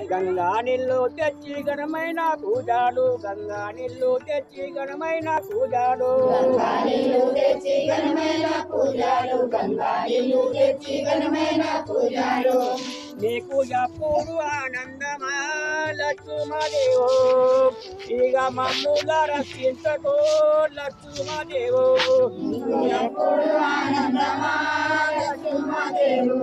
గంగా నీళ్ళు తెచ్చి ఘనమైన పూజలు గంగా నీళ్ళు తెచ్చి ఘనమైన పూజలు గంగా నీళ్ళు తెచ్చి ఘనమైన పూజలు గంగా నీళ్ళు తెచ్చి ఘనమైన పూజలు నీకు ఎప్పుడు ఆనందమా లక్ష్మదేవో ఇక మమ్ముల రక్షించకో లక్ష్మదేవో నీకు ఎప్పుడు ఆనందమా లక్ష్మదేవు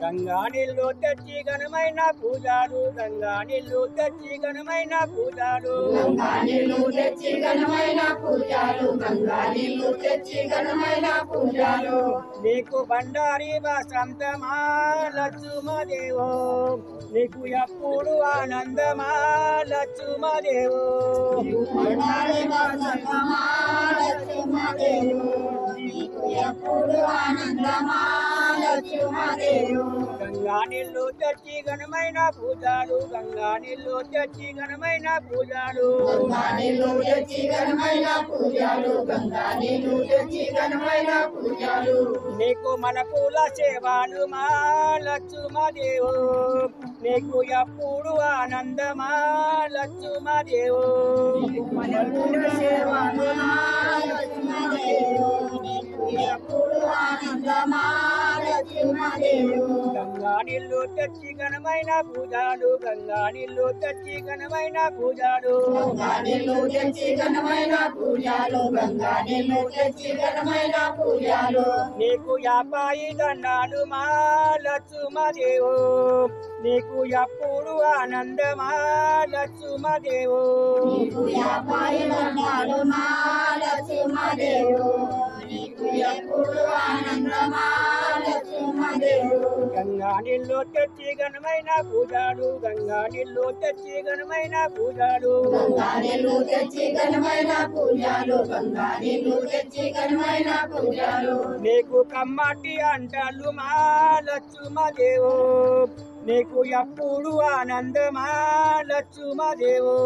గంగా నీళ్ళు తెచ్చి ఘనమైన పూజలు గంగా నీళ్ళు తెచ్చి ఘనమైన పూజలు గంగా నీళ్ళు తెచ్చి ఘనమైన పూజలు గంగా నీళ్ళు తెచ్చి ఘనమైన పూజలు నీకు బండారి వసంతమా లక్ష్మదేవో నీకు ఎప్పుడు ఆనందమా లక్ష్మదేవో ఎప్పుడు ఆనందమా లక్ష్మదేవు గంగా నీళ్ళు తెచ్చి ఘనమైన పూజలు గంగా నీళ్ళు తెచ్చి ఘనమైన పూజలు గంగా నీళ్ళు తెచ్చి ఘనమైన పూజలు గంగా నీళ్ళు తెచ్చి ఘనమైన పూజలు నీకు మన పూల సేవలు మా లక్ష్మదేవో నీకు ఎప్పుడు ఆనందమా లక్ష్మదేవో మన పూల సేవలు లక్ష్మదేవు ఎప్పుడు ఆనందమా లక్ష్మదేవు గంగా నీళ్ళు తెచ్చి ఘనమైన పూజలు గంగా నీళ్ళు తెచ్చి ఘనమైన పూజలు గంగా నీళ్ళు తెచ్చి ఘనమైన పూజలు గంగా నీళ్ళు తెచ్చి ఘనమైన పూజలు నీకు యాపాయి దండాలు మా లక్ష్మదేవో నీకు ఎప్పుడు ఆనందమా లక్ష్మదేవో నీకు యాభై దండాలు మా లక్ష్మదేవు నీకు ఎప్పుడు ఆనందమా లక్ష్మదేవు గంగా నీళ్ళు తెచ్చి ఘనమైన పూజలు గంగా నీళ్ళు తెచ్చి ఘనమైన పూజలు గంగా నీళ్ళు తెచ్చి ఘనమైన పూజలు గంగా నీళ్ళు తెచ్చి ఘనమైన పూజలు నీకు కమ్మటి అంటలు మా లక్ష్మదేవో నీకు ఎప్పుడు ఆనందమా లక్ష్మదేవో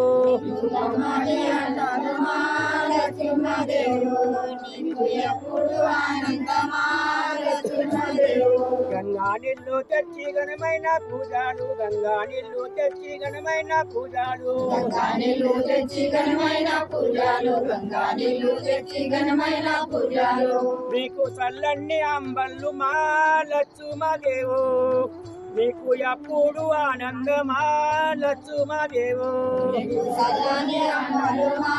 కమ్మటి అంటారు మా లక్ష్మదేవు నీకు ఎప్పుడు ఆనందమా లక్ష్మదేవు గంగా నీళ్ళు తెచ్చి ఘనమైన పూజలు గంగా నీళ్ళు తెచ్చి ఘనమైన పూజలు గంగా నీళ్ళు తెచ్చి ఘనమైన పూజలు గంగా నీళ్ళు తెచ్చి ఘనమైన పూజలు నీకు చల్లన్ని అంబళ్ళు మా లక్ష్మదేవో నీకు ఎప్పుడు ఆనందమా లక్ష్మదేవో నీకు చల్లని అమ్మలు మా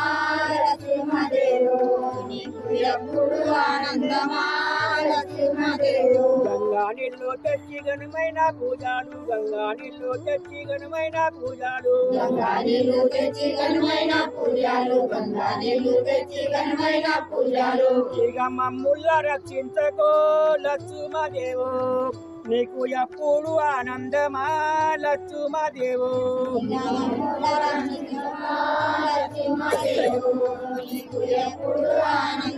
లక్ష్మదేవు నీకు ఎప్పుడు ఆనందమా లక్ష్మదేవు గంగా నీళ్ళు తెచ్చి ఘనమైన పూజలు గంగా నీళ్ళు తెచ్చి ఘనమైన పూజలు గంగా నీళ్ళు తెచ్చి ఘనమైన పూజలు గంగా నీళ్ళు తెచ్చి ఘనమైన పూజలు ఇక మమ్ముల రక్షించకో లక్ష్మదేవో నీకు ఎప్పుడు ఆనందమా లక్ష్మదేవో లక్ష్మదేవు నీకు ఎప్పుడు ఆనందమా